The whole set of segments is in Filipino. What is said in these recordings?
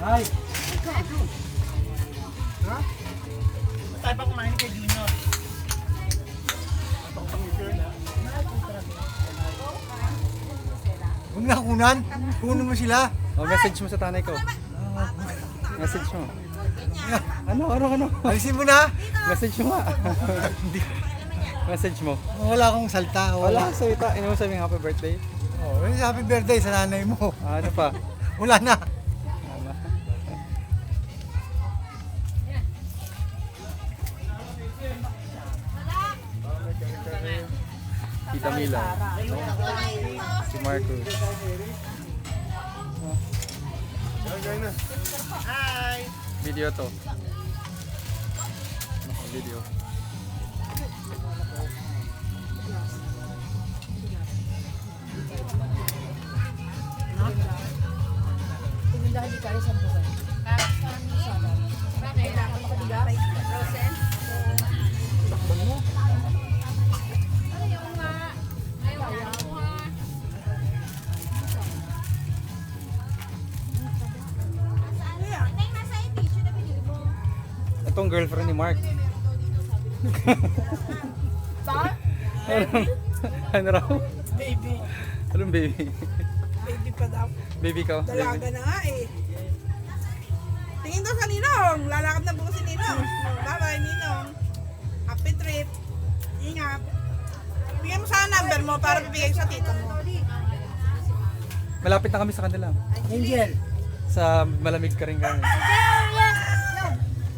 Ay! Ha? Tayo pa kumain kay Junior. Huwag na kunan. Kunan mo sila. Oh, message mo sa tanay ko. Message mo. Ano? Alisin mo na. Message mo nga. Message mo. Wala akong salta. Wala kang salita. Ano mo sabing happy birthday? Oh, happy birthday sa nanay mo. Ano pa? Wala na. Ano? Tita Mila. Si Marcos. Hi! Video to. Video. Tindahan di kaya sa buwan. Bakit? Makadigas? Rosen? Takban mo. Ayaw nga. Itong girlfriend ni Mark. Ba? Ano raw? Baby. Anong baby? Baby pa daw. Baby ka? Dalaga na nga eh. Tingin daw sa Ninong. Lalakad na bukas si Ninong. Bye-bye, Ninong. Happy trip. Ingat. Bigyan mo sana number mo para bibigay ko sa tita mo. Malapit na kami sa kanila. Angel. Sa malamig ka rin kami.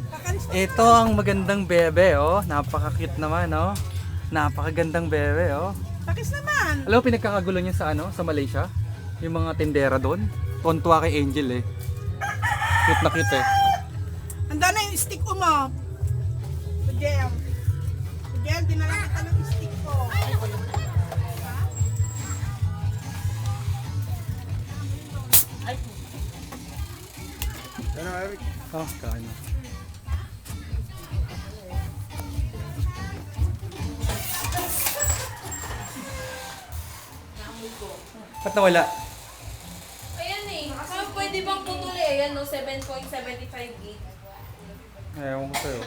Kakalis na. Ito ang magandang bebe, oh. Napaka-cute naman, oh. Napakagandang bebe, oh. Pakis naman. Alam mo, pinagkakagulo niya sa ano, sa Malaysia? Yung mga tindera doon. Tuwan-tuwa kay Angel, eh. Cute na cute, eh. Handa na yung stick ko mo. Jel. Jel, dinala kita ng stick ko. Oh, kain na. Ba't nawala? Ayan eh. Pwede bang putuli? Ayan no, 7.75 gig. Ewan ko sa'yo.